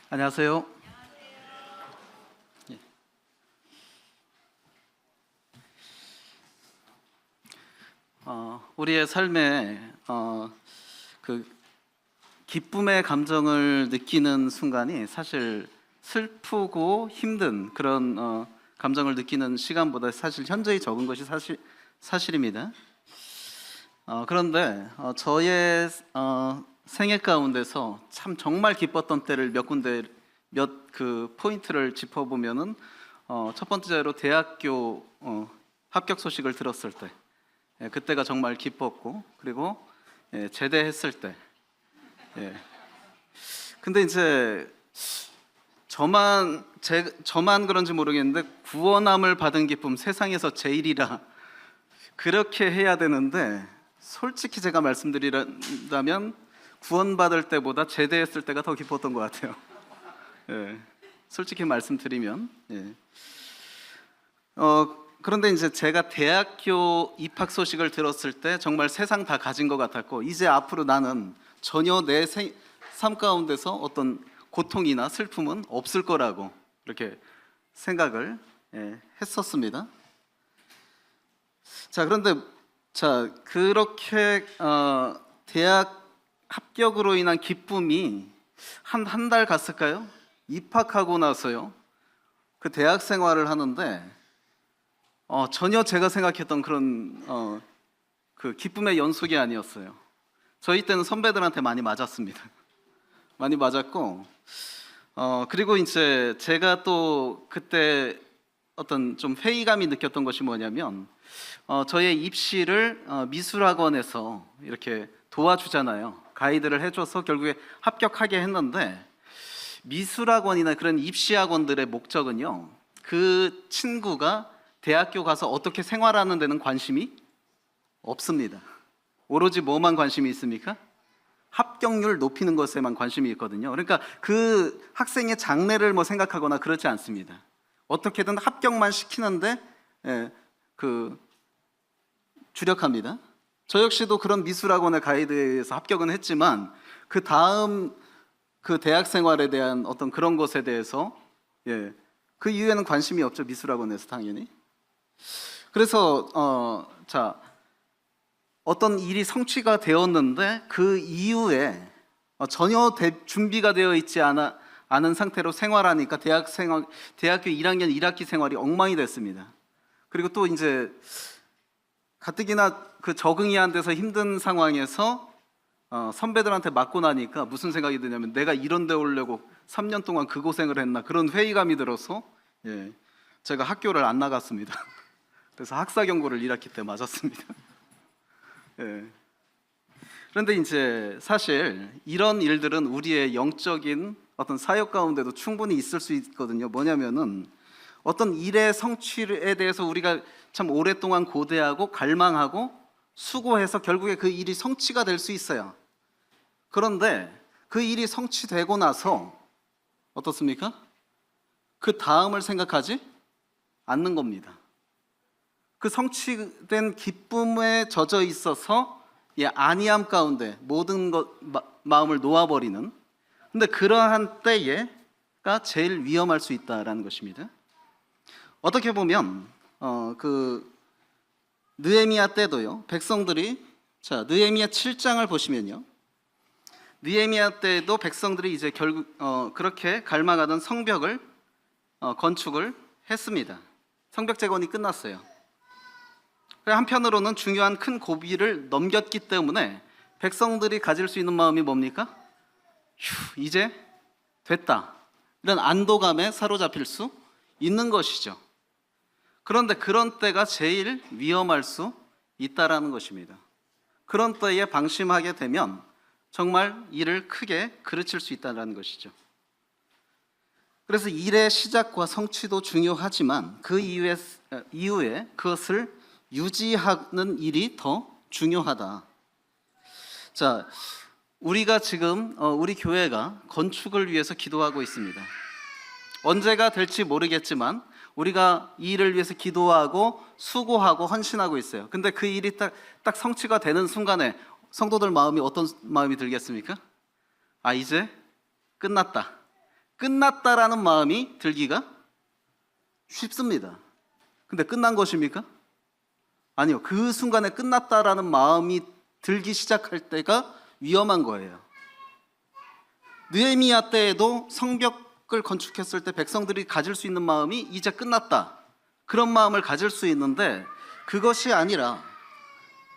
안녕하세요. 예. 우리의 삶에 그 기쁨의 감정을 느끼는 순간이 사실 슬프고 힘든 그런 감정을 느끼는 시간보다 사실 현저히 적은 것이 사실입니다. 그런데 저의 생애 가운데서 참 정말 기뻤던 때를 몇 군데 몇 그 포인트를 짚어보면은 첫 번째로 대학교 합격 소식을 들었을 때, 그때가 정말 기뻤고, 그리고 제대했을 때. 근데 이제 저만 그런지 모르겠는데 구원함을 받은 기쁨 세상에서 제일이라 그렇게 해야 되는데, 솔직히 제가 말씀드리자면 구원받을 때보다 제대했을 때가 더 기뻤던 것 같아요. 솔직히 말씀드리면. 그런데 이제 제가 대학교 입학 소식을 들었을 때 정말 세상 다 가진 것 같았고, 이제 앞으로 나는 전혀 내 삶 가운데서 어떤 고통이나 슬픔은 없을 거라고 이렇게 생각을 했었습니다. 자, 그런데 그렇게 대학 합격으로 인한 기쁨이 한 달 갔을까요? 입학하고 나서요, 그 대학 생활을 하는데 전혀 제가 생각했던 그런 그 기쁨의 연속이 아니었어요. 저희 때는 선배들한테 많이 맞았습니다. 많이 맞았고, 그리고 이제 제가 또 그때 어떤 좀 회의감이 느꼈던 것이 뭐냐면, 저의 입시를 미술학원에서 이렇게 도와주잖아요. 가이드를 해줘서 결국에 합격하게 했는데, 미술학원이나 그런 입시학원들의 목적은요, 그 친구가 대학교 가서 어떻게 생활하는 데는 관심이 없습니다. 오로지 뭐만 관심이 있습니까? 합격률 높이는 것에만 관심이 있거든요. 그러니까 그 학생의 장래를 뭐 생각하거나 그렇지 않습니다. 어떻게든 합격만 시키는데 주력합니다. 저 역시도 그런 미술학원의 가이드에 의해서 합격은 했지만, 그 다음 그 대학 생활에 대한 어떤 그런 것에 대해서 그 이후에는 관심이 없죠. 미술학원에서 당연히. 그래서 어떤 일이 성취가 되었는데 그 이후에 전혀 준비가 되어 있지 않은 상태로 생활하니까 대학교 1학년 1학기 생활이 엉망이 됐습니다. 그리고 또 이제 가뜩이나 그 적응이 안 돼서 힘든 상황에서 선배들한테 맞고 나니까 무슨 생각이 드냐면, 내가 이런 데 오려고 3년 동안 그 고생을 했나, 그런 회의감이 들어서 제가 학교를 안 나갔습니다. 그래서 학사 경고를 1학기 때 맞았습니다. 그런데 이제 사실 이런 일들은 우리의 영적인 어떤 사역 가운데도 충분히 있을 수 있거든요. 뭐냐면은 어떤 일의 성취에 대해서 우리가 참 오랫동안 고대하고 갈망하고 수고해서 결국에 그 일이 성취가 될 수 있어요. 그런데 그 일이 성취되고 나서 어떻습니까? 그 다음을 생각하지 않는 겁니다. 그 성취된 기쁨에 젖어 있어서 안이함 가운데 모든 마음을 놓아버리는, 근데 그러한 때가 제일 위험할 수 있다라는 것입니다. 어떻게 보면 그 느헤미야 때도요, 백성들이 느헤미야 7장을 보시면요, 느헤미야 때도 백성들이 이제 결국 그렇게 갈망하던 성벽을 건축을 했습니다. 성벽 재건이 끝났어요. 한편으로는 중요한 큰 고비를 넘겼기 때문에 백성들이 가질 수 있는 마음이 뭡니까? 이제 됐다, 이런 안도감에 사로잡힐 수 있는 것이죠. 그런데 그런 때가 제일 위험할 수 있다라는 것입니다. 그런 때에 방심하게 되면 정말 일을 크게 그르칠 수 있다는 것이죠. 그래서 일의 시작과 성취도 중요하지만 그 이후에 그것을 유지하는 일이 더 중요하다. 우리가 지금 우리 교회가 건축을 위해서 기도하고 있습니다. 언제가 될지 모르겠지만 우리가 이 일을 위해서 기도하고 수고하고 헌신하고 있어요. 근데 그 일이 딱 성취가 되는 순간에 성도들 마음이 어떤 마음이 들겠습니까? 이제 끝났다. 끝났다라는 마음이 들기가 쉽습니다. 근데 끝난 것입니까? 아니요. 그 순간에 끝났다라는 마음이 들기 시작할 때가 위험한 거예요. 느헤미야 때에도 성벽을 건축했을 때 백성들이 가질 수 있는 마음이 이제 끝났다, 그런 마음을 가질 수 있는데, 그것이 아니라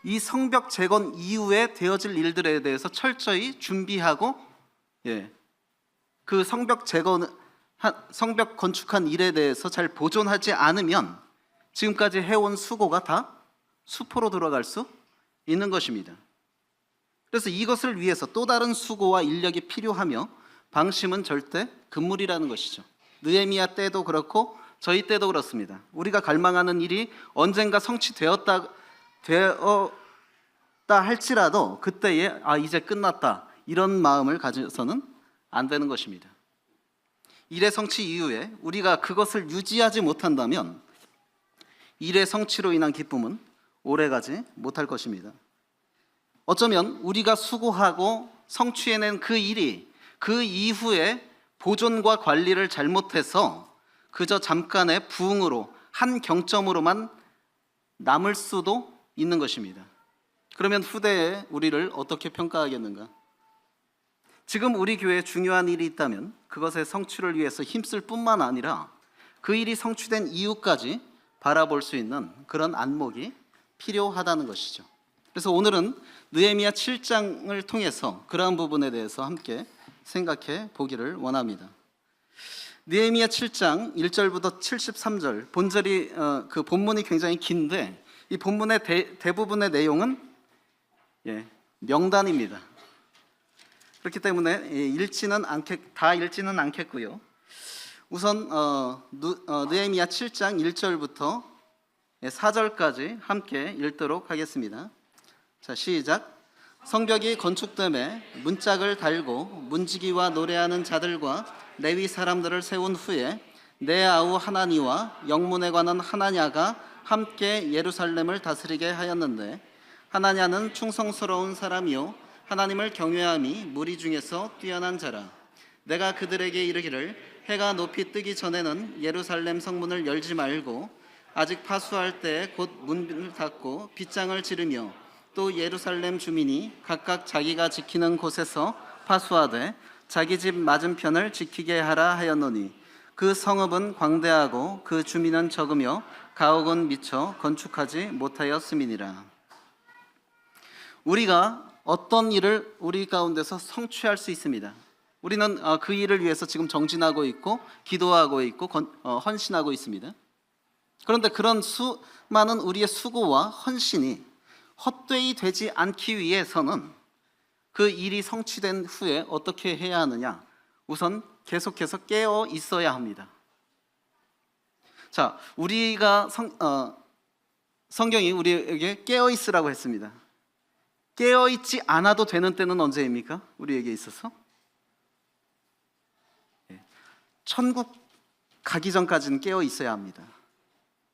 이 성벽 재건 이후에 되어질 일들에 대해서 철저히 준비하고, 그 성벽 건축한 일에 대해서 잘 보존하지 않으면 지금까지 해온 수고가 다 수포로 들어갈 수 있는 것입니다. 그래서 이것을 위해서 또 다른 수고와 인력이 필요하며 방심은 절대 금물이라는 것이죠. 느헤미야 때도 그렇고 저희 때도 그렇습니다. 우리가 갈망하는 일이 언젠가 성취되었다 할지라도 그때에 이제 끝났다, 이런 마음을 가져서는 안 되는 것입니다. 일의 성취 이후에 우리가 그것을 유지하지 못한다면 일의 성취로 인한 기쁨은 오래가지 못할 것입니다. 어쩌면 우리가 수고하고 성취해낸 그 일이 그 이후에 보존과 관리를 잘못해서 그저 잠깐의 부흥으로, 한 경점으로만 남을 수도 있는 것입니다. 그러면 후대에 우리를 어떻게 평가하겠는가? 지금 우리 교회에 중요한 일이 있다면 그것의 성취를 위해서 힘쓸 뿐만 아니라 그 일이 성취된 이후까지 바라볼 수 있는 그런 안목이 필요하다는 것이죠. 그래서 오늘은 느헤미야 7장을 통해서 그러한 부분에 대해서 함께 생각해 보기를 원합니다. 느헤미야 7장 1절부터 73절, 본절이 그 본문이 굉장히 긴데 이 본문의 대부분의 내용은 명단입니다. 그렇기 때문에 다 읽지는 않겠고요. 우선 느헤미야 7장 1절부터 4절까지 함께 읽도록 하겠습니다. 자, 시작. 성벽이 건축됨에 문짝을 달고 문지기와 노래하는 자들과 레위 사람들을 세운 후에 내 아우 하나니와 영문에 관한 하나냐가 함께 예루살렘을 다스리게 하였는데, 하나냐는 충성스러운 사람이요 하나님을 경외함이 무리 중에서 뛰어난 자라. 내가 그들에게 이르기를 해가 높이 뜨기 전에는 예루살렘 성문을 열지 말고 아직 파수할 때 곧 문을 닫고 빗장을 지르며 또 예루살렘 주민이 각각 자기가 지키는 곳에서 파수하되 자기 집 맞은편을 지키게 하라 하였노니, 그 성읍은 광대하고 그 주민은 적으며 가옥은 미처 건축하지 못하였음이니라. 우리가 어떤 일을 우리 가운데서 성취할 수 있습니다. 우리는 그 일을 위해서 지금 정진하고 있고 기도하고 있고 헌신하고 있습니다. 그런데 그런 수많은 우리의 수고와 헌신이 헛되이 되지 않기 위해서는 그 일이 성취된 후에 어떻게 해야 하느냐? 우선 계속해서 깨어 있어야 합니다. 자, 우리가 성경이 우리에게 깨어 있으라고 했습니다. 깨어 있지 않아도 되는 때는 언제입니까? 우리에게 있어서 천국 가기 전까지는 깨어 있어야 합니다.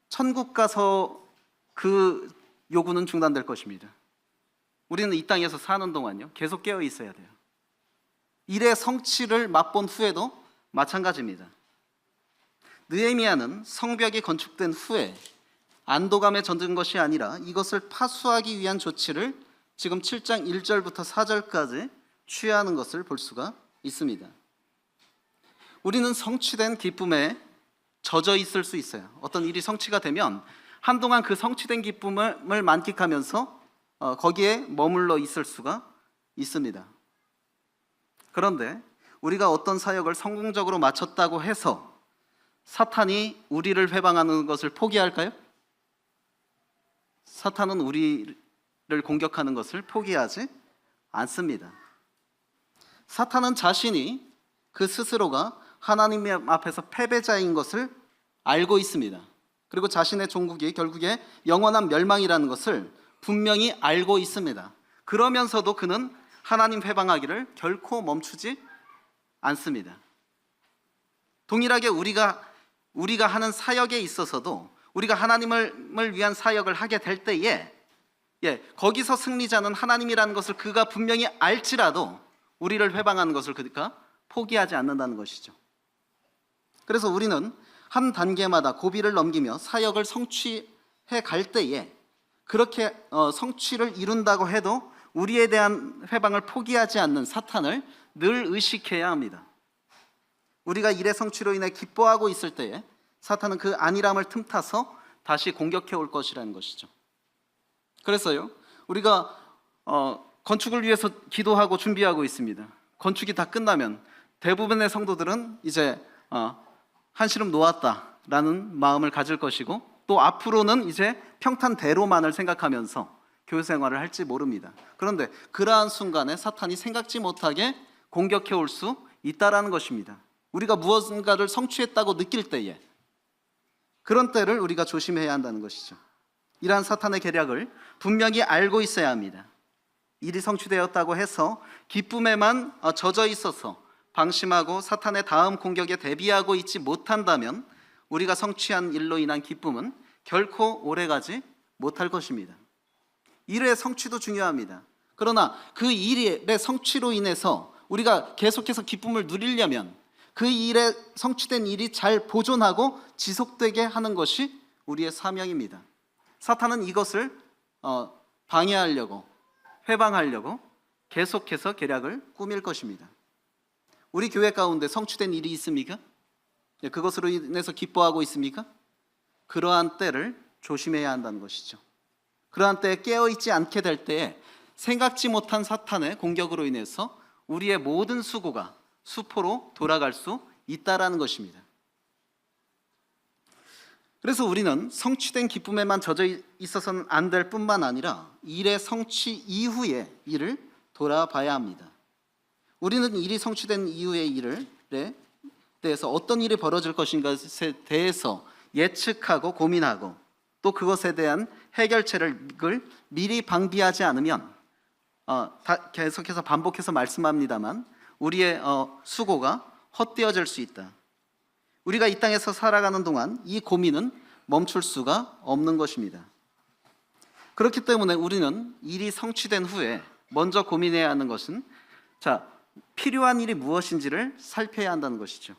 천국 가서 그 요구는 중단될 것입니다. 우리는 이 땅에서 사는 동안요 계속 깨어 있어야 돼요. 일의 성취를 맛본 후에도 마찬가지입니다. 느헤미야는 성벽이 건축된 후에 안도감에 젖은 것이 아니라 이것을 파수하기 위한 조치를 지금 7장 1절부터 4절까지 취하는 것을 볼 수가 있습니다. 우리는 성취된 기쁨에 젖어 있을 수 있어요. 어떤 일이 성취가 되면 한동안 그 성취된 기쁨을 만끽하면서 거기에 머물러 있을 수가 있습니다. 그런데 우리가 어떤 사역을 성공적으로 마쳤다고 해서 사탄이 우리를 회방하는 것을 포기할까요? 사탄은 우리를 공격하는 것을 포기하지 않습니다. 사탄은 자신이 그 스스로가 하나님 앞에서 패배자인 것을 알고 있습니다. 그리고 자신의 종국이 결국에 영원한 멸망이라는 것을 분명히 알고 있습니다. 그러면서도 그는 하나님 회방하기를 결코 멈추지 않습니다. 동일하게 우리가 하는 사역에 있어서도 우리가 하나님을 위한 사역을 하게 될 때에 거기서 승리자는 하나님이라는 것을 그가 분명히 알지라도 우리를 회방하는 것을 그가 포기하지 않는다는 것이죠. 그래서 우리는 한 단계마다 고비를 넘기며 사역을 성취해 갈 때에 그렇게 성취를 이룬다고 해도 우리에 대한 회방을 포기하지 않는 사탄을 늘 의식해야 합니다. 우리가 일의 성취로 인해 기뻐하고 있을 때에 사탄은 그 안일함을 틈타서 다시 공격해 올 것이라는 것이죠. 그래서요, 우리가 건축을 위해서 기도하고 준비하고 있습니다. 건축이 다 끝나면 대부분의 성도들은 이제 한시름 놓았다라는 마음을 가질 것이고, 또 앞으로는 이제 평탄대로만을 생각하면서 교회 생활을 할지 모릅니다. 그런데 그러한 순간에 사탄이 생각지 못하게 공격해 올 수 있다라는 것입니다. 우리가 무언가를 성취했다고 느낄 때에, 그런 때를 우리가 조심해야 한다는 것이죠. 이러한 사탄의 계략을 분명히 알고 있어야 합니다. 일이 성취되었다고 해서 기쁨에만 젖어 있어서 방심하고 사탄의 다음 공격에 대비하고 있지 못한다면 우리가 성취한 일로 인한 기쁨은 결코 오래가지 못할 것입니다. 일의 성취도 중요합니다. 그러나 그 일의 성취로 인해서 우리가 계속해서 기쁨을 누리려면 그 일에 성취된 일이 잘 보존하고 지속되게 하는 것이 우리의 사명입니다. 사탄은 이것을 방해하려고, 회방하려고 계속해서 계략을 꾸밀 것입니다. 우리 교회 가운데 성취된 일이 있습니까? 그것으로 인해서 기뻐하고 있습니까? 그러한 때를 조심해야 한다는 것이죠. 그러한 때에 깨어있지 않게 될 때에 생각지 못한 사탄의 공격으로 인해서 우리의 모든 수고가 수포로 돌아갈 수 있다라는 것입니다. 그래서 우리는 성취된 기쁨에만 젖어 있어서는 안 될 뿐만 아니라 일의 성취 이후의 일을 돌아봐야 합니다. 우리는 일이 성취된 이후의 일에 대해서 어떤 일이 벌어질 것인가에 대해서 예측하고 고민하고, 또 그것에 대한 해결책을 미리 방비하지 않으면 계속해서 반복해서 말씀합니다만 우리의 수고가 헛되어질 수 있다. 우리가 이 땅에서 살아가는 동안 이 고민은 멈출 수가 없는 것입니다. 그렇기 때문에 우리는 일이 성취된 후에 먼저 고민해야 하는 것은 필요한 일이 무엇인지를 살펴야 한다는 것이죠.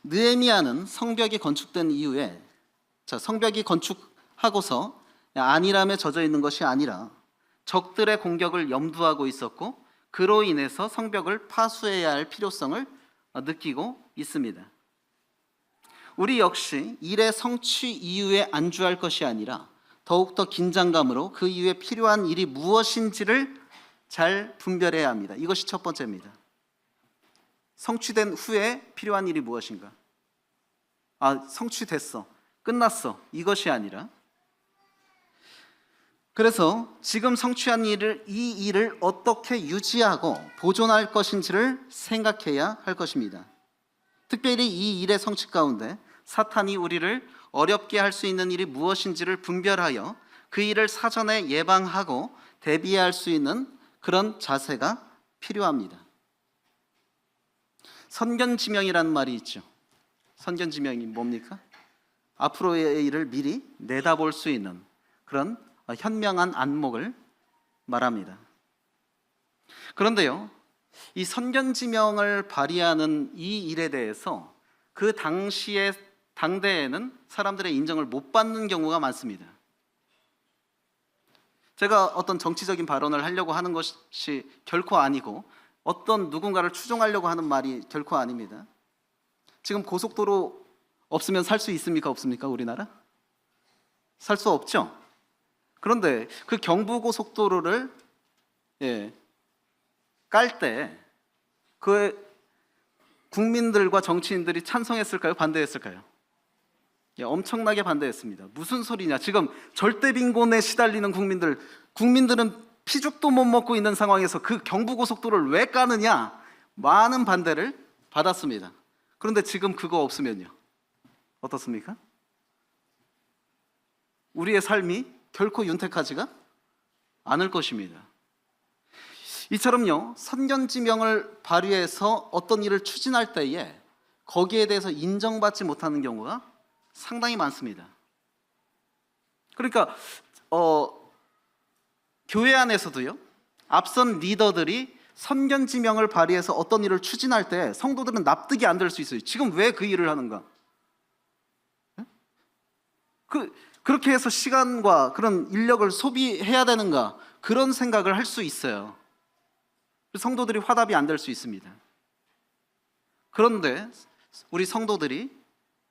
느헤미야는 성벽이 건축된 이후에 성벽이 건축하고서 안일함에 젖어 있는 것이 아니라 적들의 공격을 염두하고 있었고, 그로 인해서 성벽을 파수해야 할 필요성을 느끼고 있습니다. 우리 역시 일의 성취 이후에 안주할 것이 아니라 더욱더 긴장감으로 그 이후에 필요한 일이 무엇인지를 잘 분별해야 합니다. 이것이 첫 번째입니다. 성취된 후에 필요한 일이 무엇인가? 성취됐어, 끝났어, 이것이 아니라, 그래서 지금 성취한 이 일을 어떻게 유지하고 보존할 것인지를 생각해야 할 것입니다. 특별히 이 일의 성취 가운데 사탄이 우리를 어렵게 할 수 있는 일이 무엇인지를 분별하여 그 일을 사전에 예방하고 대비할 수 있는 그런 자세가 필요합니다. 선견지명이라는 말이 있죠. 선견지명이 뭡니까? 앞으로의 일을 미리 내다볼 수 있는 그런 현명한 안목을 말합니다. 그런데요, 이 선견지명을 발휘하는 이 일에 대해서 그 당대에는 사람들의 인정을 못 받는 경우가 많습니다. 제가 어떤 정치적인 발언을 하려고 하는 것이 결코 아니고, 어떤 누군가를 추종하려고 하는 말이 결코 아닙니다. 지금 고속도로 없으면 살 수 있습니까? 없습니까? 우리나라? 살 수 없죠? 그런데 그 경부고속도로를 깔 때 그 국민들과 정치인들이 찬성했을까요? 반대했을까요? 엄청나게 반대했습니다. 무슨 소리냐? 지금 절대 빈곤에 시달리는 국민들은 피죽도 못 먹고 있는 상황에서 그 경부고속도로를 왜 까느냐? 많은 반대를 받았습니다. 그런데 지금 그거 없으면요, 어떻습니까? 우리의 삶이 결코 윤택하지가 않을 것입니다. 이처럼요, 선견지명을 발휘해서 어떤 일을 추진할 때에 거기에 대해서 인정받지 못하는 경우가 상당히 많습니다. 그러니까 교회 안에서도요, 앞선 리더들이 선견지명을 발휘해서 어떤 일을 추진할 때 성도들은 납득이 안 될 수 있어요. 지금 왜 그 일을 하는가? 그렇게 해서 시간과 그런 인력을 소비해야 되는가? 그런 생각을 할 수 있어요. 성도들이 화답이 안 될 수 있습니다. 그런데 우리 성도들이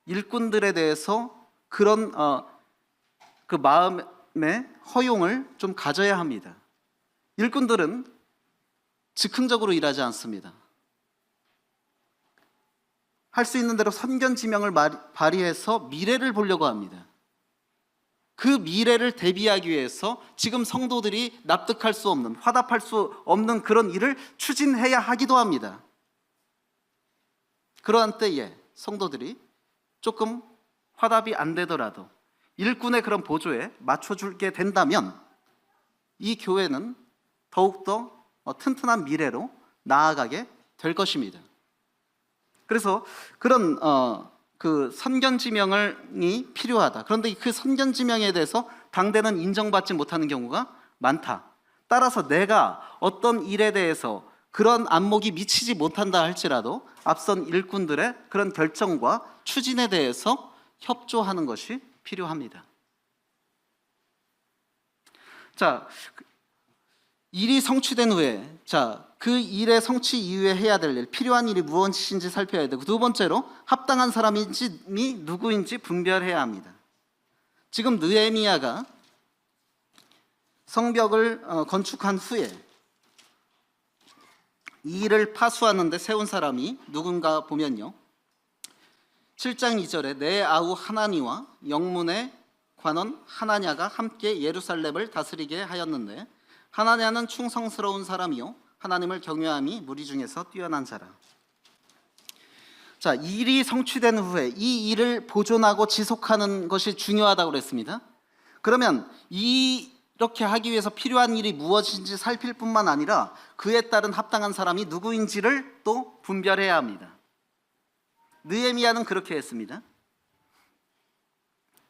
일꾼들에 대해서 그런 그 마음의 허용을 좀 가져야 합니다. 일꾼들은 즉흥적으로 일하지 않습니다. 할 수 있는 대로 선견지명을 발휘해서 미래를 보려고 합니다. 그 미래를 대비하기 위해서 지금 성도들이 납득할 수 없는, 화답할 수 없는 그런 일을 추진해야 하기도 합니다. 그러한 때에 성도들이 조금 화답이 안 되더라도 일꾼의 그런 보조에 맞춰주게 된다면 이 교회는 더욱더 튼튼한 미래로 나아가게 될 것입니다. 그래서 그런 그 선견지명이 필요하다. 그런데 그 선견지명에 대해서 당대는 인정받지 못하는 경우가 많다. 따라서 내가 어떤 일에 대해서 그런 안목이 미치지 못한다 할지라도 앞선 일꾼들의 그런 결정과 추진에 대해서 협조하는 것이 필요합니다. 자, 일이 성취된 후에 그 일의 성취 이후에 해야 될 일, 필요한 일이 무엇인지 살펴야 되고, 두 번째로 합당한 사람인지 누구인지 분별해야 합니다. 지금 느헤미야가 성벽을 건축한 후에 이 일을 파수하는데 세운 사람이 누군가 보면요, 7장 2절에 내 아우 하나니와 영문의 관원 하나냐가 함께 예루살렘을 다스리게 하였는데 하나냐는 충성스러운 사람이요 하나님을 경외함이 무리 중에서 뛰어난 자라. 자, 일이 성취된 후에 이 일을 보존하고 지속하는 것이 중요하다고 그랬습니다. 그러면 이렇게 하기 위해서 필요한 일이 무엇인지 살필 뿐만 아니라 그에 따른 합당한 사람이 누구인지를 또 분별해야 합니다. 느헤미야는 그렇게 했습니다.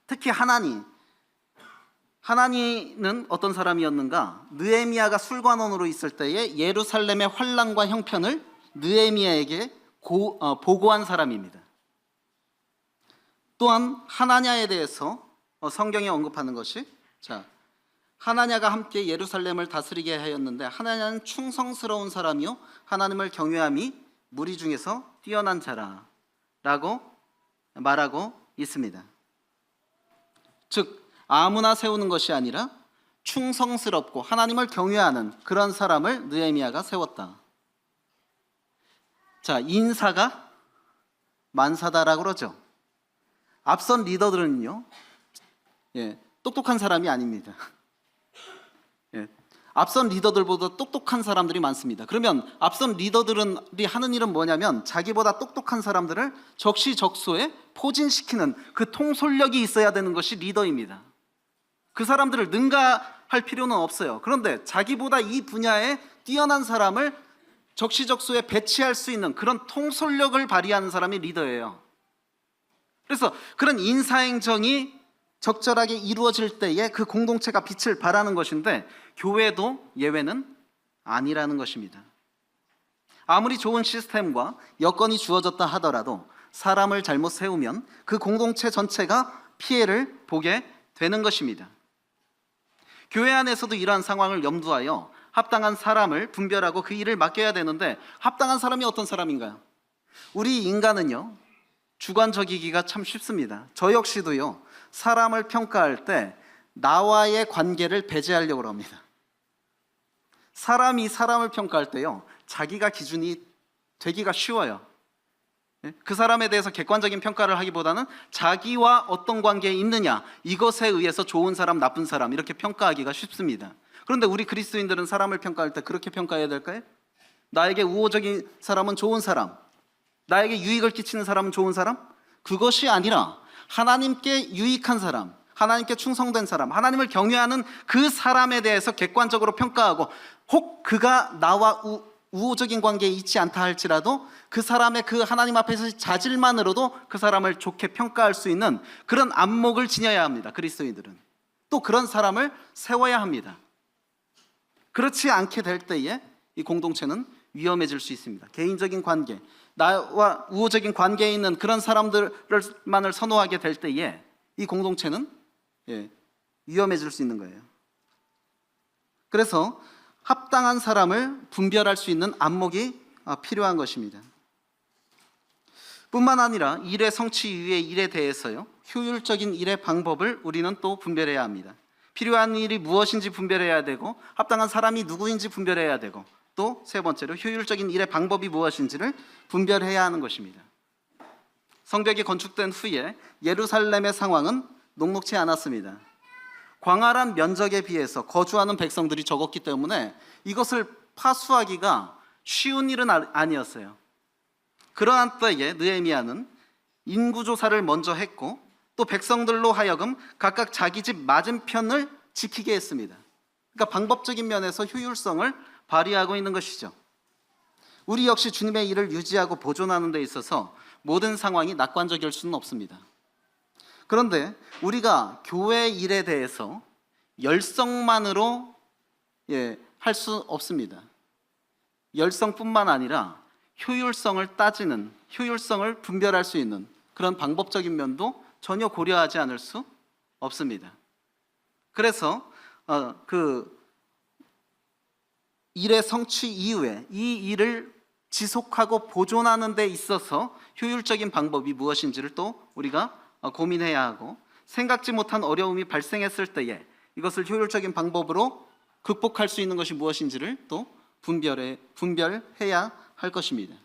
특히 하나니는 어떤 사람이었는가? 느헤미야가 술관원으로 있을 때에 예루살렘의 환란과 형편을 느헤미야에게 보고한 사람입니다. 또한 하나냐에 대해서 성경에 언급하는 것이, 하나냐가 함께 예루살렘을 다스리게 하였는데 하나냐는 충성스러운 사람이요 하나님을 경외함이 무리 중에서 뛰어난 자라라고 말하고 있습니다. 즉 아무나 세우는 것이 아니라 충성스럽고 하나님을 경외하는 그런 사람을 느헤미야가 세웠다. 자, 인사가 만사다라고 그러죠. 앞선 리더들은요, 똑똑한 사람이 아닙니다. 앞선 리더들보다 똑똑한 사람들이 많습니다. 그러면 앞선 리더들이 하는 일은 뭐냐면 자기보다 똑똑한 사람들을 적시적소에 포진시키는 그 통솔력이 있어야 되는 것이 리더입니다. 그 사람들을 능가할 필요는 없어요. 그런데 자기보다 이 분야에 뛰어난 사람을 적시적소에 배치할 수 있는 그런 통솔력을 발휘하는 사람이 리더예요. 그래서 그런 인사행정이 적절하게 이루어질 때에 그 공동체가 빛을 발하는 것인데 교회도 예외는 아니라는 것입니다. 아무리 좋은 시스템과 여건이 주어졌다 하더라도 사람을 잘못 세우면 그 공동체 전체가 피해를 보게 되는 것입니다. 교회 안에서도 이러한 상황을 염두하여 합당한 사람을 분별하고 그 일을 맡겨야 되는데, 합당한 사람이 어떤 사람인가요? 우리 인간은요, 주관적이기가 참 쉽습니다. 저 역시도요, 사람을 평가할 때 나와의 관계를 배제하려고 합니다. 사람이 사람을 평가할 때요, 자기가 기준이 되기가 쉬워요. 그 사람에 대해서 객관적인 평가를 하기보다는 자기와 어떤 관계에 있느냐, 이것에 의해서 좋은 사람, 나쁜 사람 이렇게 평가하기가 쉽습니다. 그런데 우리 그리스도인들은 사람을 평가할 때 그렇게 평가해야 될까요? 나에게 우호적인 사람은 좋은 사람, 나에게 유익을 끼치는 사람은 좋은 사람? 그것이 아니라 하나님께 유익한 사람, 하나님께 충성된 사람, 하나님을 경외하는 그 사람에 대해서 객관적으로 평가하고, 혹 그가 나와 우호적인 관계에 있지 않다 할지라도 그 사람의 그 하나님 앞에서 자질만으로도 그 사람을 좋게 평가할 수 있는 그런 안목을 지녀야 합니다. 그리스도인들은 또 그런 사람을 세워야 합니다. 그렇지 않게 될 때에 이 공동체는 위험해질 수 있습니다. 개인적인 관계, 나와 우호적인 관계에 있는 그런 사람들만을 선호하게 될 때에 이 공동체는 위험해질 수 있는 거예요. 그래서 합당한 사람을 분별할 수 있는 안목이 필요한 것입니다. 뿐만 아니라 일의 성취 이후의 일에 대해서요, 효율적인 일의 방법을 우리는 또 분별해야 합니다. 필요한 일이 무엇인지 분별해야 되고, 합당한 사람이 누구인지 분별해야 되고, 또 세 번째로 효율적인 일의 방법이 무엇인지를 분별해야 하는 것입니다. 성벽이 건축된 후에 예루살렘의 상황은 녹록지 않았습니다. 광활한 면적에 비해서 거주하는 백성들이 적었기 때문에 이것을 파수하기가 쉬운 일은 아니었어요. 그러한 때에 느헤미야는 인구조사를 먼저 했고, 또 백성들로 하여금 각각 자기 집 맞은편을 지키게 했습니다. 그러니까 방법적인 면에서 효율성을 발휘하고 있는 것이죠. 우리 역시 주님의 일을 유지하고 보존하는 데 있어서 모든 상황이 낙관적일 수는 없습니다. 그런데 우리가 교회 일에 대해서 열성만으로 할 수 없습니다. 열성뿐만 아니라 효율성을 따지는, 효율성을 분별할 수 있는 그런 방법적인 면도 전혀 고려하지 않을 수 없습니다. 그래서 그 일의 성취 이후에 이 일을 지속하고 보존하는 데 있어서 효율적인 방법이 무엇인지를 또 우리가 고민해야 하고, 생각지 못한 어려움이 발생했을 때에 이것을 효율적인 방법으로 극복할 수 있는 것이 무엇인지를 또 분별해야 할 것입니다.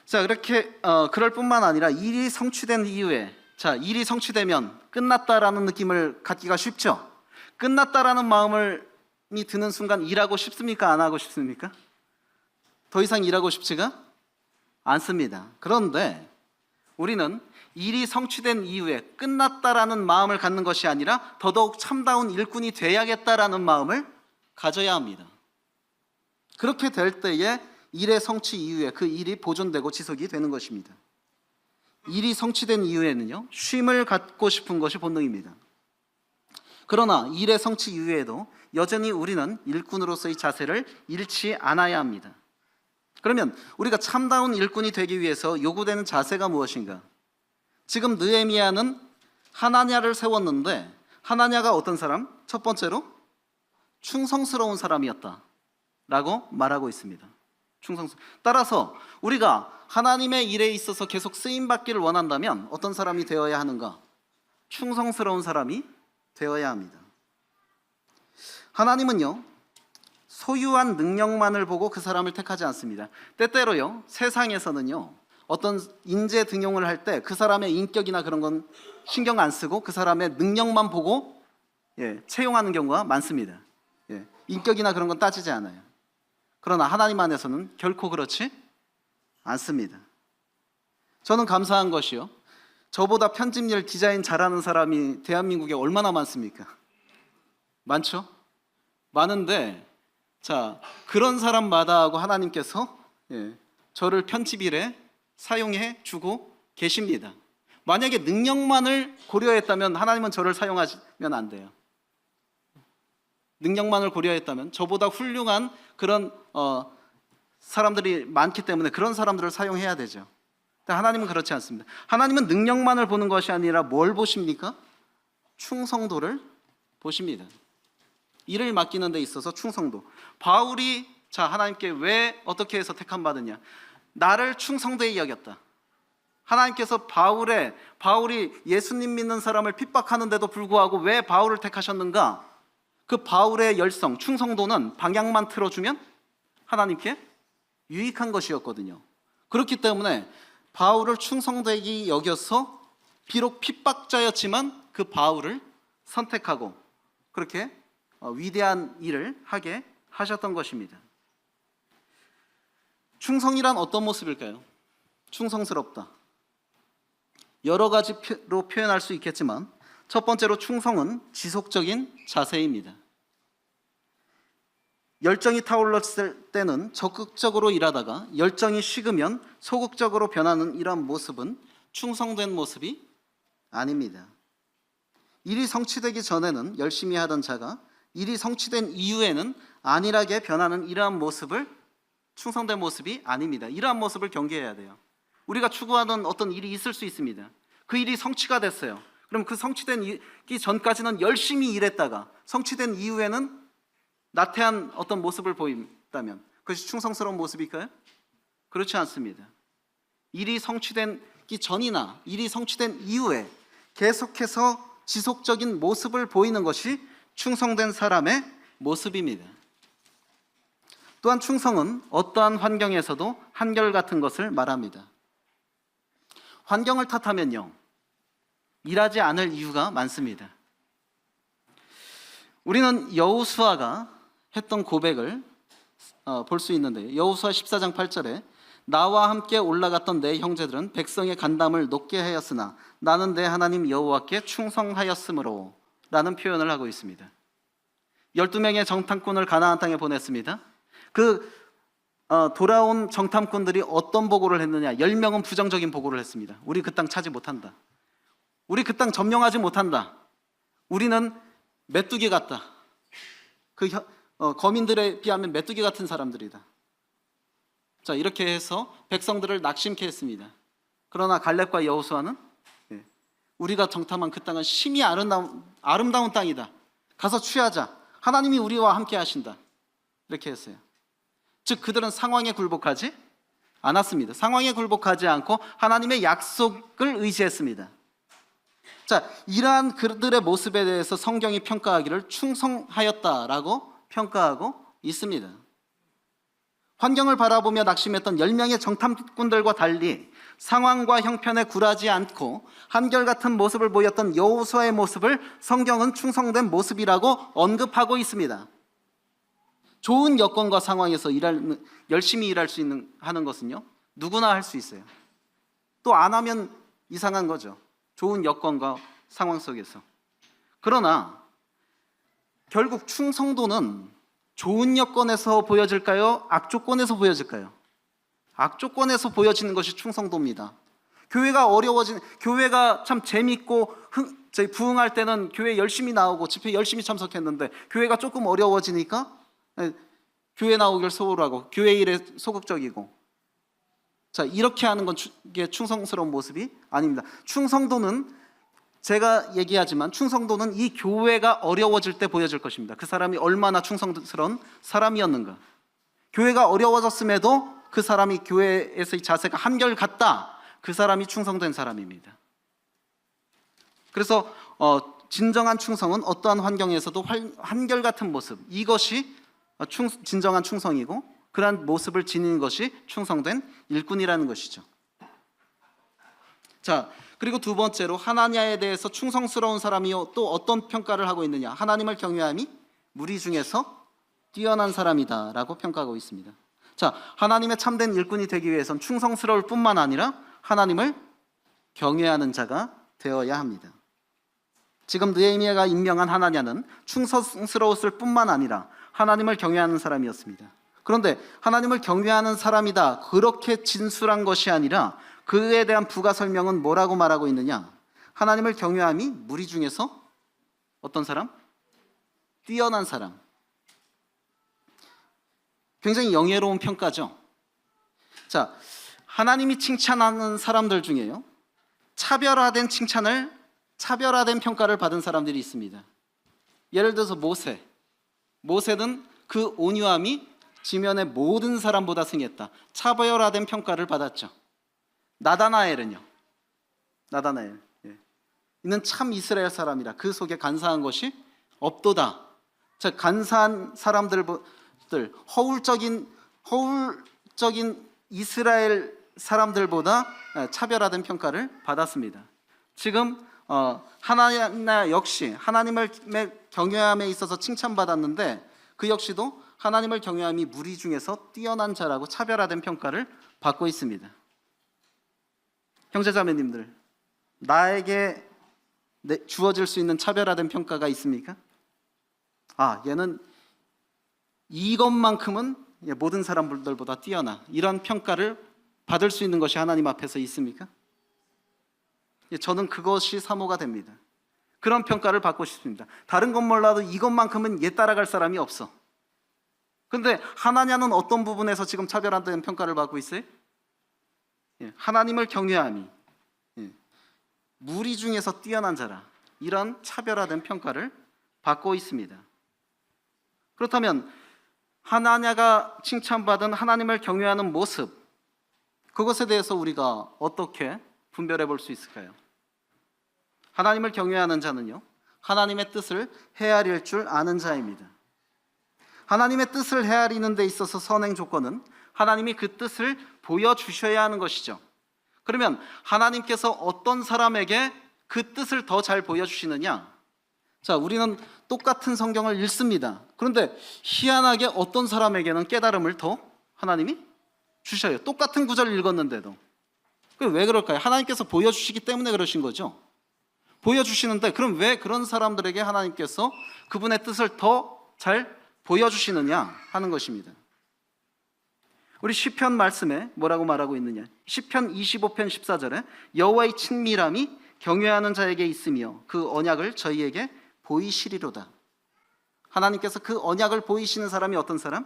자, 이렇게 그럴 뿐만 아니라 일이 성취된 이후에, 일이 성취되면 끝났다라는 느낌을 갖기가 쉽죠. 끝났다라는 마음이 드는 순간 일하고 싶습니까? 안 하고 싶습니까? 더 이상 일하고 싶지가 않습니다. 그런데 우리는 일이 성취된 이후에 끝났다라는 마음을 갖는 것이 아니라 더더욱 참다운 일꾼이 돼야겠다라는 마음을 가져야 합니다. 그렇게 될 때에 일의 성취 이후에 그 일이 보존되고 지속이 되는 것입니다. 일이 성취된 이후에는요, 쉼을 갖고 싶은 것이 본능입니다. 그러나 일의 성취 이후에도 여전히 우리는 일꾼으로서의 자세를 잃지 않아야 합니다. 그러면 우리가 참다운 일꾼이 되기 위해서 요구되는 자세가 무엇인가? 지금 느헤미야는 하나냐를 세웠는데, 하나냐가 어떤 사람? 첫 번째로 충성스러운 사람이었다 라고 말하고 있습니다. 따라서 우리가 하나님의 일에 있어서 계속 쓰임받기를 원한다면 어떤 사람이 되어야 하는가? 충성스러운 사람이 되어야 합니다. 하나님은요, 소유한 능력만을 보고 그 사람을 택하지 않습니다. 때때로요, 세상에서는요, 어떤 인재 등용을 할 때 그 사람의 인격이나 그런 건 신경 안 쓰고 그 사람의 능력만 보고 채용하는 경우가 많습니다. 인격이나 그런 건 따지지 않아요. 그러나 하나님 안에서는 결코 그렇지 않습니다. 저는 감사한 것이요, 저보다 편집일 디자인 잘하는 사람이 대한민국에 얼마나 많습니까? 많죠? 많은데, 그런 사람마다 하고 하나님께서 저를 편집일에 사용해 주고 계십니다. 만약에 능력만을 고려했다면 하나님은 저를 사용하시면 안 돼요. 능력만을 고려했다면 저보다 훌륭한 그런 사람들이 많기 때문에 그런 사람들을 사용해야 되죠. 근데 하나님은 그렇지 않습니다. 하나님은 능력만을 보는 것이 아니라 뭘 보십니까? 충성도를 보십니다. 일을 맡기는 데 있어서 충성도. 바울이 하나님께 왜 어떻게 해서 택함 받느냐? 나를 충성되이 여겼다. 하나님께서 바울이 예수님 믿는 사람을 핍박하는데도 불구하고 왜 바울을 택하셨는가? 그 바울의 열성, 충성도는 방향만 틀어주면 하나님께 유익한 것이었거든요. 그렇기 때문에 바울을 충성되이 여겨서 비록 핍박자였지만 그 바울을 선택하고 그렇게 위대한 일을 하게 하셨던 것입니다. 충성이란 어떤 모습일까요? 충성스럽다. 여러 가지로 표현할 수 있겠지만 첫 번째로 충성은 지속적인 자세입니다. 열정이 타올랐을 때는 적극적으로 일하다가 열정이 식으면 소극적으로 변하는 이런 모습은 충성된 모습이 아닙니다. 일이 성취되기 전에는 열심히 하던 자가 일이 성취된 이후에는 안일하게 변하는 이러한 모습을 충성된 모습이 아닙니다. 이러한 모습을 경계해야 돼요. 우리가 추구하는 어떤 일이 있을 수 있습니다. 그 일이 성취가 됐어요. 그럼 그 성취되기 전까지는 열심히 일했다가 성취된 이후에는 나태한 어떤 모습을 보인다면 그것이 충성스러운 모습일까요? 그렇지 않습니다. 일이 성취되기 전이나 일이 성취된 이후에 계속해서 지속적인 모습을 보이는 것이 충성된 사람의 모습입니다. 또한 충성은 어떠한 환경에서도 한결같은 것을 말합니다. 환경을 탓하면요, 일하지 않을 이유가 많습니다. 우리는 여호수아가 했던 고백을 볼 수 있는데, 여호수아 14장 8절에 나와 함께 올라갔던 내 형제들은 백성의 간담을 높게 하였으나 나는 내 하나님 여호와께 충성하였으므로 라는 표현을 하고 있습니다. 12명의 정탐꾼을 가나안 땅에 보냈습니다. 돌아온 정탐꾼들이 어떤 보고를 했느냐? 10명은 부정적인 보고를 했습니다. 우리 그 땅 차지 못한다. 우리 그 땅 점령하지 못한다. 우리는 메뚜기 같다. 거민들에 비하면 메뚜기 같은 사람들이다. 자, 이렇게 해서 백성들을 낙심케 했습니다. 그러나 갈렙과 여호수아는 우리가 정탐한 그 땅은 심히 아름다운 땅이다. 가서 취하자. 하나님이 우리와 함께 하신다. 이렇게 했어요. 즉 그들은 상황에 굴복하지 않았습니다. 상황에 굴복하지 않고 하나님의 약속을 의지했습니다. 자, 이러한 그들의 모습에 대해서 성경이 평가하기를 충성하였다라고 평가하고 있습니다. 환경을 바라보며 낙심했던 10명의 정탐꾼들과 달리 상황과 형편에 굴하지 않고 한결같은 모습을 보였던 여호수아의 모습을 성경은 충성된 모습이라고 언급하고 있습니다. 좋은 여건과 상황에서 열심히 일할 수 하는 것은요, 누구나 할 수 있어요. 또 안 하면 이상한 거죠. 좋은 여건과 상황 속에서. 그러나 결국 충성도는 좋은 여건에서 보여질까요? 악조건에서 보여질까요? 악조건에서 보여지는 것이 충성도입니다. 교회가 참 재밌고 저희 부흥할 때는 교회 열심히 나오고 집회 열심히 참석했는데 교회가 조금 어려워지니까 교회 나오기를 소홀하고 교회 일에 소극적이고, 자, 이렇게 하는 건 게 충성스러운 모습이 아닙니다. 충성도는 제가 얘기하지만 충성도는 이 교회가 어려워질 때 보여질 것입니다. 그 사람이 얼마나 충성스러운 사람이었는가. 교회가 어려워졌음에도 그 사람이 교회에서의 자세가 한결같다. 그 사람이 충성된 사람입니다. 그래서 진정한 충성은 어떠한 환경에서도 한결같은 모습, 이것이 진정한 충성이고 그러한 모습을 지니는 것이 충성된 일꾼이라는 것이죠. 자, 그리고 두 번째로 하나님에 대해서 충성스러운 사람이 또 어떤 평가를 하고 있느냐? 하나님을 경외함이 무리 중에서 뛰어난 사람이다 라고 평가하고 있습니다. 자, 하나님의 참된 일꾼이 되기 위해선 충성스러울 뿐만 아니라 하나님을 경외하는 자가 되어야 합니다. 지금 느헤미야가 임명한 하나냐는 충성스러웠을 뿐만 아니라 하나님을 경외하는 사람이었습니다. 그런데 하나님을 경외하는 사람이다, 그렇게 진술한 것이 아니라 그에 대한 부가 설명은 뭐라고 말하고 있느냐? 하나님을 경외함이 무리 중에서 어떤 사람? 뛰어난 사람. 굉장히 영예로운 평가죠. 자, 하나님이 칭찬하는 사람들 중에요, 차별화된 평가를 받은 사람들이 있습니다. 예를 들어서 모세는 그 온유함이 지면의 모든 사람보다 승했다. 차별화된 평가를 받았죠. 나다나엘은요? 이는 참 이스라엘 사람이라 그 속에 간사한 것이 없도다. 즉 간사한 사람들, 허울적인 이스라엘 사람들보다 차별화된 평가를 받았습니다. 지금 하나냐 역시 하나님을 경외함에 있어서 칭찬받았는데 그 역시도 하나님을 경외함이 무리 중에서 뛰어난 자라고 차별화된 평가를 받고 있습니다. 형제자매님들, 나에게 주어질 수 있는 차별화된 평가가 있습니까? 얘는 이것만큼은 모든 사람들보다 뛰어나, 이런 평가를 받을 수 있는 것이 하나님 앞에서 있습니까? 저는 그것이 사모가 됩니다. 그런 평가를 받고 싶습니다. 다른 것 몰라도 이것만큼은 얘 따라갈 사람이 없어. 근데 하나냐는 어떤 부분에서 지금 차별화된 평가를 받고 있어요? 하나님을 경외함이 무리 중에서 뛰어난 자라, 이런 차별화된 평가를 받고 있습니다. 그렇다면 하나냐가 칭찬받은 하나님을 경외하는 모습, 그것에 대해서 우리가 어떻게 분별해 볼 수 있을까요? 하나님을 경외하는 자는요, 하나님의 뜻을 헤아릴 줄 아는 자입니다. 하나님의 뜻을 헤아리는 데 있어서 선행 조건은 하나님이 그 뜻을 보여주셔야 하는 것이죠. 그러면 하나님께서 어떤 사람에게 그 뜻을 더 잘 보여주시느냐? 자, 우리는 똑같은 성경을 읽습니다. 그런데 희한하게 어떤 사람에게는 깨달음을 더 하나님이 주셔요. 똑같은 구절을 읽었는데도. 왜 그럴까요? 하나님께서 보여주시기 때문에 그러신 거죠. 보여주시는데 그럼 왜 그런 사람들에게 하나님께서 그분의 뜻을 더 잘 보여주시느냐 하는 것입니다. 우리 시편 말씀에 뭐라고 말하고 있느냐? 시편 25편 14절에 여호와의 친밀함이 경외하는 자에게 있으며 그 언약을 저희에게 보이시리로다. 하나님께서 그 언약을 보이시는 사람이 어떤 사람?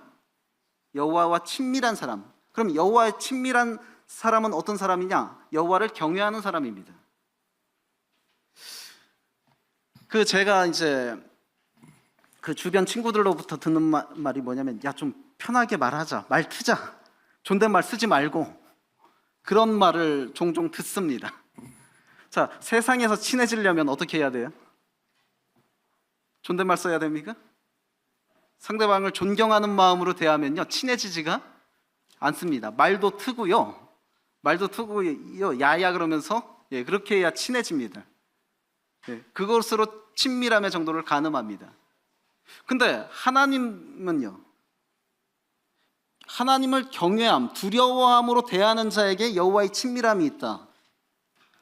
여호와와 친밀한 사람. 그럼 여호와의 친밀한 사람은 어떤 사람이냐? 여호와를 경외하는 사람입니다. 제가 이제 그 주변 친구들로부터 듣는 말이 뭐냐면, 야, 좀 편하게 말하자, 말 트자, 존댓말 쓰지 말고, 그런 말을 종종 듣습니다. 자, 세상에서 친해지려면 어떻게 해야 돼요? 존댓말 써야 됩니까? 상대방을 존경하는 마음으로 대하면요, 친해지지가 않습니다. 말도 트고요, 야야 그러면서 그렇게 해야 친해집니다. 그것으로 친밀함의 정도를 가늠합니다. 근데 하나님은요, 하나님을 경외함, 두려워함으로 대하는 자에게 여호와의 친밀함이 있다.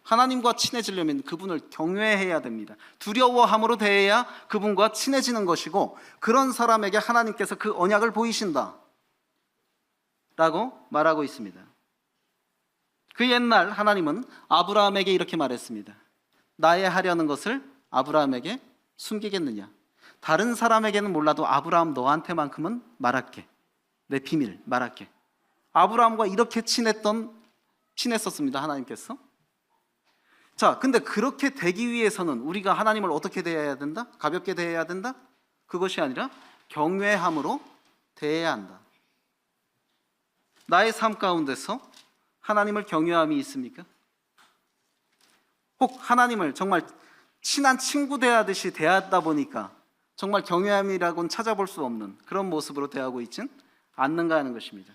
하나님과 친해지려면 그분을 경외해야 됩니다. 두려워함으로 대해야 그분과 친해지는 것이고, 그런 사람에게 하나님께서 그 언약을 보이신다 라고 말하고 있습니다. 그 옛날 하나님은 아브라함에게 이렇게 말했습니다. 나의 하려는 것을 아브라함에게 숨기겠느냐? 다른 사람에게는 몰라도 아브라함 너한테만큼은 말할게. 내 비밀 말할게. 아브라함과 이렇게 친했었습니다, 하나님께서. 자, 근데 그렇게 되기 위해서는 우리가 하나님을 어떻게 대해야 된다? 가볍게 대해야 된다? 그것이 아니라 경외함으로 대해야 한다. 나의 삶 가운데서 하나님을 경외함이 있습니까? 혹 하나님을 정말 친한 친구 대하듯이 대하다 보니까 정말 경외함이라고는 찾아볼 수 없는 그런 모습으로 대하고 있진 않는가 하는 것입니다.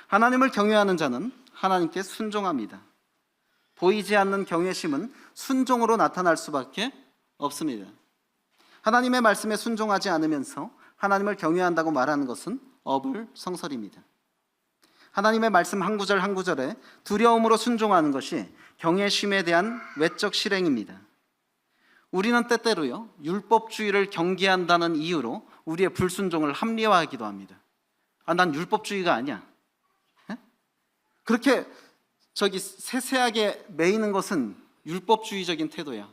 하나님을 경외하는 자는 하나님께 순종합니다. 보이지 않는 경외심은 순종으로 나타날 수밖에 없습니다. 하나님의 말씀에 순종하지 않으면서 하나님을 경외한다고 말하는 것은 어불성설입니다. 하나님의 말씀 한 구절 한 구절에 두려움으로 순종하는 것이 경외심에 대한 외적 실행입니다. 우리는 때때로요, 율법주의를 경계한다는 이유로 우리의 불순종을 합리화하기도 합니다. 난 율법주의가 아니야. 그렇게 세세하게 매이는 것은 율법주의적인 태도야.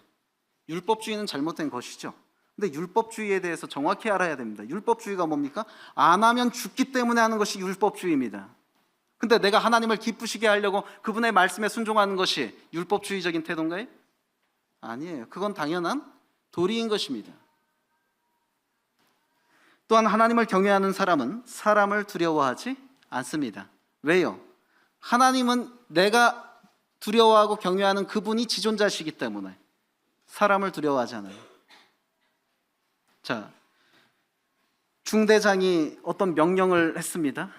율법주의는 잘못된 것이죠. 근데 율법주의에 대해서 정확히 알아야 됩니다. 율법주의가 뭡니까? 안 하면 죽기 때문에 하는 것이 율법주의입니다. 근데 내가 하나님을 기쁘시게 하려고 그분의 말씀에 순종하는 것이 율법주의적인 태도인가요? 아니에요. 그건 당연한 도리인 것입니다. 또한 하나님을 경외하는 사람은 사람을 두려워하지 않습니다. 왜요? 하나님은 내가 두려워하고 경외하는 그분이 지존자시기 때문에 사람을 두려워하지 않아요. 자, 중대장이 어떤 명령을 했습니다.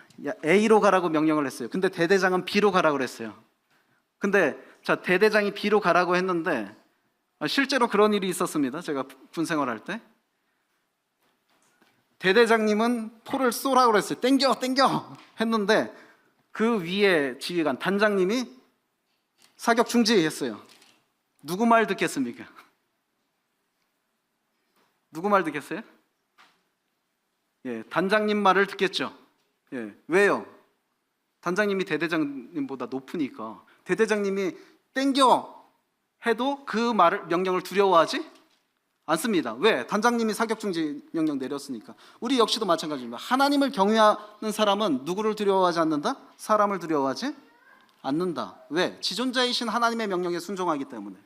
A로 가라고 명령을 했어요. 근데 대대장은 B로 가라고 그랬어요. 근데 대대장이 B로 가라고 했는데 실제로 그런 일이 있었습니다. 제가 군 생활할 때 대대장님은 포를 쏘라고 그랬어요. 땡겨 했는데 그 위에 지휘관 단장님이 사격 중지했어요. 누구 말 듣겠습니까? 누구 말 듣겠어요? 단장님 말을 듣겠죠. 왜요? 단장님이 대대장님보다 높으니까. 대대장님이 땡겨 해도 그 명령을 두려워하지 안 씁니다. 왜? 단장님이 사격 중지 명령 내렸으니까. 우리 역시도 마찬가지입니다. 하나님을 경외하는 사람은 누구를 두려워하지 않는다? 사람을 두려워하지 않는다. 왜? 지존자이신 하나님의 명령에 순종하기 때문에.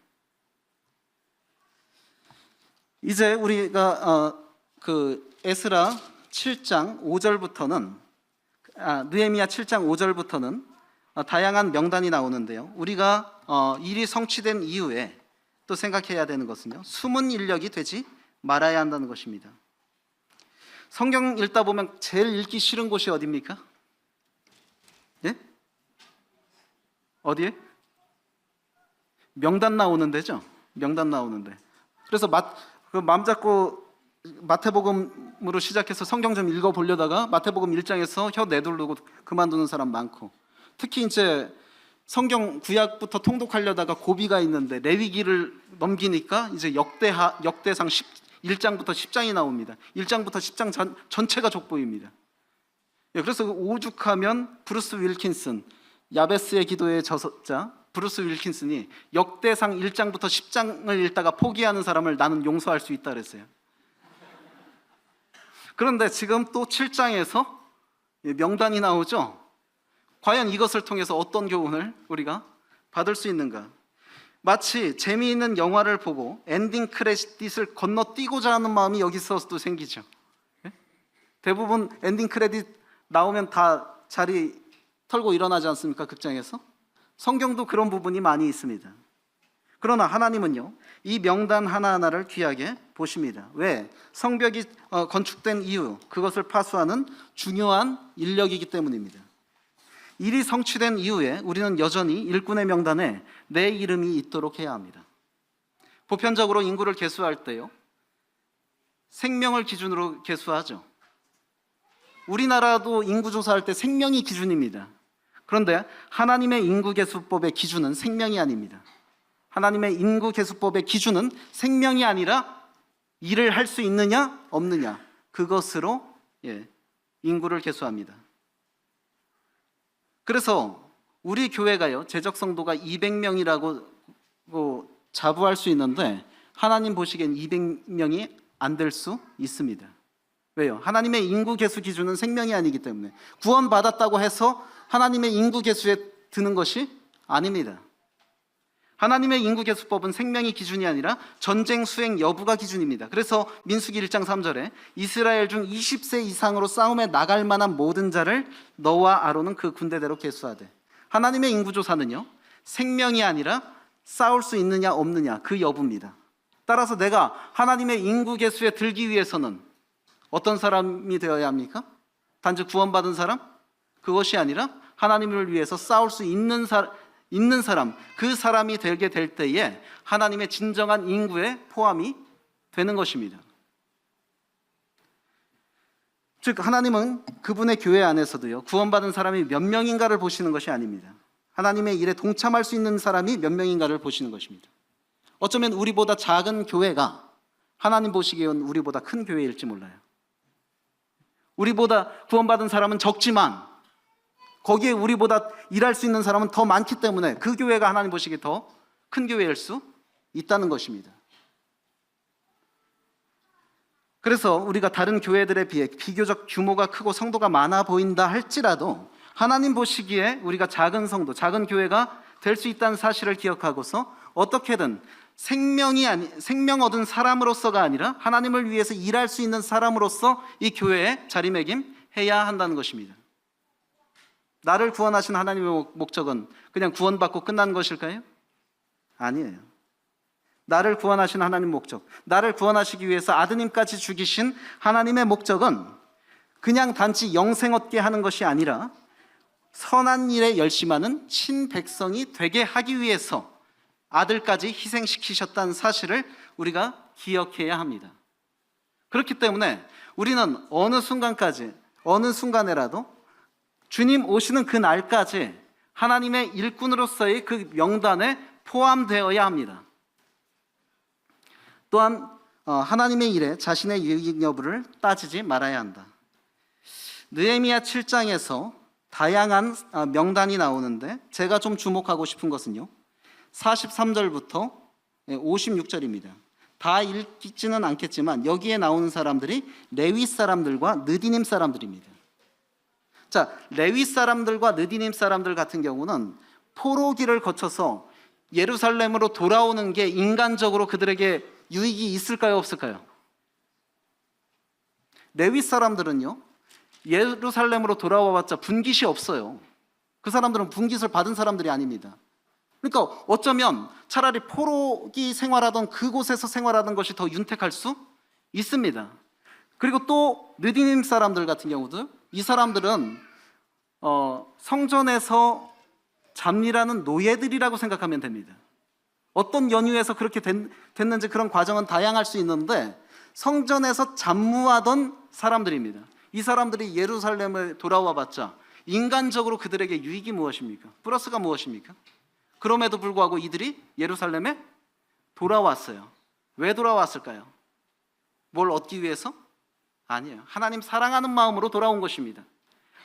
이제 우리가 에스라 7장 5절부터는 느헤미야 7장 5절부터는 다양한 명단이 나오는데요. 우리가 일이 성취된 이후에 또 생각해야 되는 것은요, 숨은 인력이 되지 말아야 한다는 것입니다. 성경 읽다 보면 제일 읽기 싫은 곳이 어디입니까? 예? 어디에? 명단 나오는 데죠. 명단 나오는데. 그래서 마음 잡고 마태복음으로 시작해서 성경 좀 읽어보려다가 마태복음 1장에서 혀 내두르고 그만두는 사람 많고, 특히 이제 성경 구약부터 통독하려다가 고비가 있는데 레위기를 넘기니까 이제 역대상 1장부터 10장이 나옵니다. 1장부터 10장 전체가 족보입니다. 그래서 오죽하면 브루스 윌킨슨, 야베스의 기도의 저서자 브루스 윌킨슨이 역대상 1장부터 10장을 읽다가 포기하는 사람을 나는 용서할 수 있다 그랬어요. 그런데 지금 또 7장에서 명단이 나오죠. 과연 이것을 통해서 어떤 교훈을 우리가 받을 수 있는가? 마치 재미있는 영화를 보고 엔딩 크레딧을 건너뛰고자 하는 마음이 여기서도 생기죠. 대부분 엔딩 크레딧 나오면 다 자리 털고 일어나지 않습니까? 극장에서. 성경도 그런 부분이 많이 있습니다. 그러나 하나님은요, 이 명단 하나하나를 귀하게 보십니다. 왜? 성벽이 건축된 이유, 그것을 파수하는 중요한 인력이기 때문입니다. 일이 성취된 이후에 우리는 여전히 일꾼의 명단에 내 이름이 있도록 해야 합니다. 보편적으로 인구를 계수할 때요, 생명을 기준으로 계수하죠. 우리나라도 인구 조사할 때 생명이 기준입니다. 그런데 하나님의 인구 계수법의 기준은 생명이 아닙니다. 하나님의 인구 계수법의 기준은 생명이 아니라 일을 할 수 있느냐 없느냐, 그것으로 인구를 계수합니다. 그래서 우리 교회가요, 재적 성도가 200명이라고 자부할 수 있는데 하나님 보시기엔 200명이 안 될 수 있습니다. 왜요? 하나님의 인구 계수 기준은 생명이 아니기 때문에. 구원받았다고 해서 하나님의 인구 계수에 드는 것이 아닙니다. 하나님의 인구 계수법은 생명이 기준이 아니라 전쟁 수행 여부가 기준입니다. 그래서 민수기 1장 3절에 이스라엘 중 20세 이상으로 싸움에 나갈 만한 모든 자를 너와 아론은 그 군대대로 계수하되. 하나님의 인구 조사는요, 생명이 아니라 싸울 수 있느냐 없느냐, 그 여부입니다. 따라서 내가 하나님의 인구 계수에 들기 위해서는 어떤 사람이 되어야 합니까? 단지 구원받은 사람? 그것이 아니라 하나님을 위해서 싸울 수 있는 사람, 그 사람이 되게 될 때에 하나님의 진정한 인구에 포함이 되는 것입니다. 즉 하나님은 그분의 교회 안에서도요, 구원받은 사람이 몇 명인가를 보시는 것이 아닙니다. 하나님의 일에 동참할 수 있는 사람이 몇 명인가를 보시는 것입니다. 어쩌면 우리보다 작은 교회가 하나님 보시기에는 우리보다 큰 교회일지 몰라요. 우리보다 구원받은 사람은 적지만 거기에 우리보다 일할 수 있는 사람은 더 많기 때문에 그 교회가 하나님 보시기에 더 큰 교회일 수 있다는 것입니다. 그래서 우리가 다른 교회들에 비해 비교적 규모가 크고 성도가 많아 보인다 할지라도 하나님 보시기에 우리가 작은 성도, 작은 교회가 될 수 있다는 사실을 기억하고서 어떻게든 생명 얻은 사람으로서가 아니라 하나님을 위해서 일할 수 있는 사람으로서 이 교회에 자리매김해야 한다는 것입니다. 나를 구원하신 하나님의 목적은 그냥 구원받고 끝난 것일까요? 아니에요. 나를 구원하신 하나님의 목적, 나를 구원하시기 위해서 아드님까지 죽이신 하나님의 목적은 그냥 단지 영생 얻게 하는 것이 아니라 선한 일에 열심하는 친백성이 되게 하기 위해서 아들까지 희생시키셨다는 사실을 우리가 기억해야 합니다. 그렇기 때문에 우리는 어느 순간에라도 주님 오시는 그 날까지 하나님의 일꾼으로서의 그 명단에 포함되어야 합니다. 또한 하나님의 일에 자신의 유익 여부를 따지지 말아야 한다. 느헤미야 7장에서 다양한 명단이 나오는데 제가 좀 주목하고 싶은 것은요, 43절부터 56절입니다. 다 읽지는 않겠지만 여기에 나오는 사람들이 레위 사람들과 느디님 사람들입니다. 자, 레위 사람들과 느디님 사람들 같은 경우는 포로기를 거쳐서 예루살렘으로 돌아오는 게 인간적으로 그들에게 유익이 있을까요, 없을까요? 레위 사람들은요, 예루살렘으로 돌아와봤자 분깃이 없어요. 그 사람들은 분깃을 받은 사람들이 아닙니다. 그러니까 어쩌면 차라리 포로기 생활하던 그곳에서 생활하던 것이 더 윤택할 수 있습니다. 그리고 또 느디님 사람들 같은 경우도 이 사람들은 성전에서 잡일하는 노예들이라고 생각하면 됩니다. 어떤 연유에서 그렇게 됐는지 그런 과정은 다양할 수 있는데 성전에서 잡무하던 사람들입니다. 이 사람들이 예루살렘에 돌아와 봤자 인간적으로 그들에게 유익이 무엇입니까? 플러스가 무엇입니까? 그럼에도 불구하고 이들이 예루살렘에 돌아왔어요. 왜 돌아왔을까요? 뭘 얻기 위해서? 아니에요. 하나님 사랑하는 마음으로 돌아온 것입니다.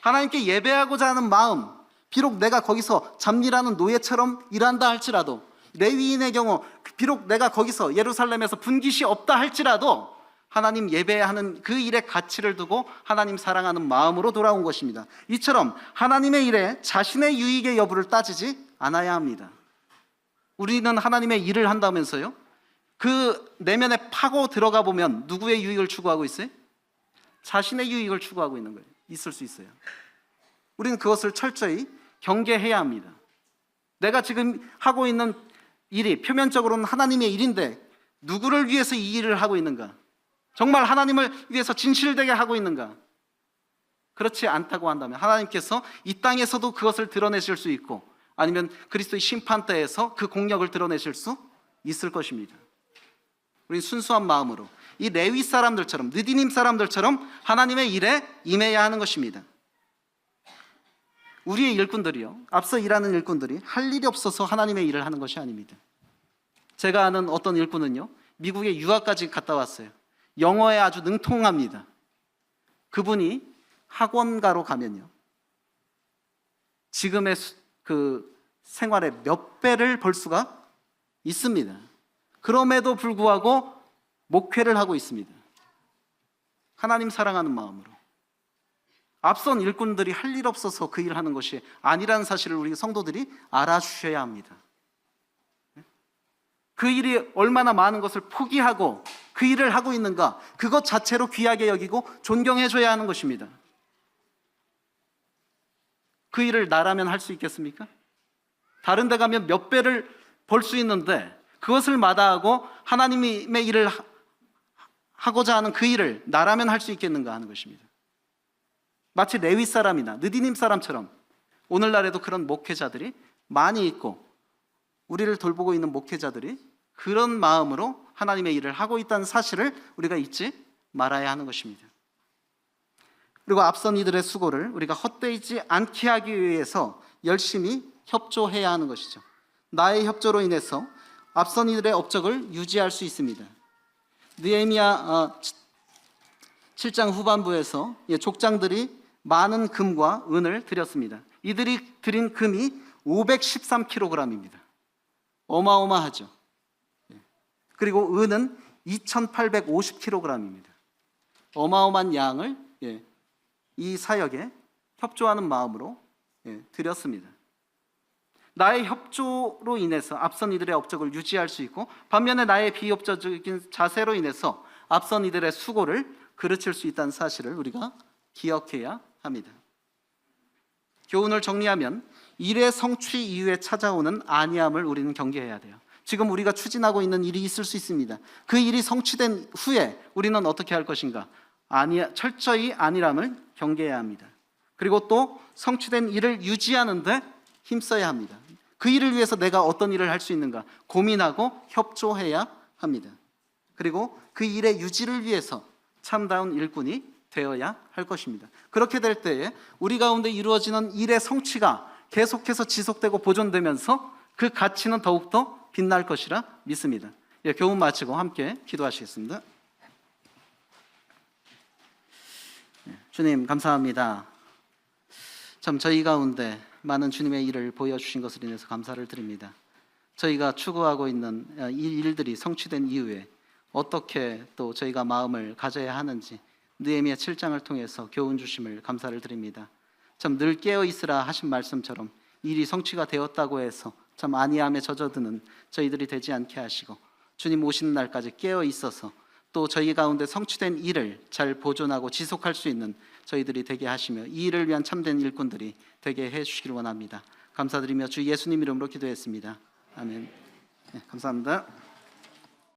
하나님께 예배하고자 하는 마음, 비록 내가 거기서 잡일하는 노예처럼 일한다 할지라도, 레위인의 경우 비록 내가 거기서 예루살렘에서 분깃이 없다 할지라도 하나님 예배하는 그 일에 가치를 두고 하나님 사랑하는 마음으로 돌아온 것입니다. 이처럼 하나님의 일에 자신의 유익의 여부를 따지지 않아야 합니다. 우리는 하나님의 일을 한다면서요? 그 내면에 파고 들어가 보면 누구의 유익을 추구하고 있어요? 자신의 유익을 추구하고 있는 거예요. 있을 수 있어요. 우리는 그것을 철저히 경계해야 합니다. 내가 지금 하고 있는 일이 표면적으로는 하나님의 일인데 누구를 위해서 이 일을 하고 있는가? 정말 하나님을 위해서 진실되게 하고 있는가? 그렇지 않다고 한다면 하나님께서 이 땅에서도 그것을 드러내실 수 있고 아니면 그리스도의 심판대에서 그 공력을 드러내실 수 있을 것입니다. 우리 순수한 마음으로 이 레위 사람들처럼, 느디님 사람들처럼 하나님의 일에 임해야 하는 것입니다. 우리의 일꾼들이요, 앞서 일하는 일꾼들이 할 일이 없어서 하나님의 일을 하는 것이 아닙니다. 제가 아는 어떤 일꾼은요, 미국에 유학까지 갔다 왔어요. 영어에 아주 능통합니다. 그분이 학원가로 가면요, 지금의 그 생활의 몇 배를 벌 수가 있습니다. 그럼에도 불구하고 목회를 하고 있습니다. 하나님 사랑하는 마음으로. 앞선 일꾼들이 할 일 없어서 그 일을 하는 것이 아니라는 사실을 우리 성도들이 알아주셔야 합니다. 그 일이 얼마나 많은 것을 포기하고 그 일을 하고 있는가, 그것 자체로 귀하게 여기고 존경해줘야 하는 것입니다. 그 일을 나라면 할 수 있겠습니까? 다른 데 가면 몇 배를 벌 수 있는데 그것을 마다하고 하나님의 일을 하고자 하는 그 일을 나라면 할 수 있겠는가 하는 것입니다. 마치 레위 사람이나 느디님 사람처럼 오늘날에도 그런 목회자들이 많이 있고 우리를 돌보고 있는 목회자들이 그런 마음으로 하나님의 일을 하고 있다는 사실을 우리가 잊지 말아야 하는 것입니다. 그리고 앞선 이들의 수고를 우리가 헛되지 않게 하기 위해서 열심히 협조해야 하는 것이죠. 나의 협조로 인해서 앞선 이들의 업적을 유지할 수 있습니다. 느헤미야 7장 후반부에서 족장들이 많은 금과 은을 드렸습니다. 이들이 드린 금이 513kg입니다. 어마어마하죠. 그리고 은은 2850kg입니다. 어마어마한 양을 이 사역에 협조하는 마음으로 드렸습니다. 나의 협조로 인해서 앞선 이들의 업적을 유지할 수 있고 반면에 나의 비협조적인 자세로 인해서 앞선 이들의 수고를 그르칠 수 있다는 사실을 우리가 기억해야 합니다. 교훈을 정리하면 일의 성취 이후에 찾아오는 안위함을 우리는 경계해야 돼요. 지금 우리가 추진하고 있는 일이 있을 수 있습니다. 그 일이 성취된 후에 우리는 어떻게 할 것인가? 철저히 안위함을 경계해야 합니다. 그리고 또 성취된 일을 유지하는 데 힘써야 합니다. 그 일을 위해서 내가 어떤 일을 할 수 있는가 고민하고 협조해야 합니다. 그리고 그 일의 유지를 위해서 참다운 일꾼이 되어야 할 것입니다. 그렇게 될 때에 우리 가운데 이루어지는 일의 성취가 계속해서 지속되고 보존되면서 그 가치는 더욱더 빛날 것이라 믿습니다. 교훈 마치고 함께 기도하시겠습니다. 주님 감사합니다. 참 저희 가운데 많은 주님의 일을 보여주신 것을 인해서 감사를 드립니다. 저희가 추구하고 있는 이 일들이 성취된 이후에 어떻게 또 저희가 마음을 가져야 하는지 느헤미야 7장을 통해서 교훈 주심을 감사를 드립니다. 참 늘 깨어 있으라 하신 말씀처럼 일이 성취가 되었다고 해서 참 안이함에 젖어드는 저희들이 되지 않게 하시고, 주님 오시는 날까지 깨어 있어서 또 저희 가운데 성취된 일을 잘 보존하고 지속할 수 있는 저희들이 되게 하시며 이 일을 위한 참된 일꾼들이 되게 해 주시기를 원합니다. 감사드리며 주 예수님 이름으로 기도했습니다. 아멘. 네, 감사합니다.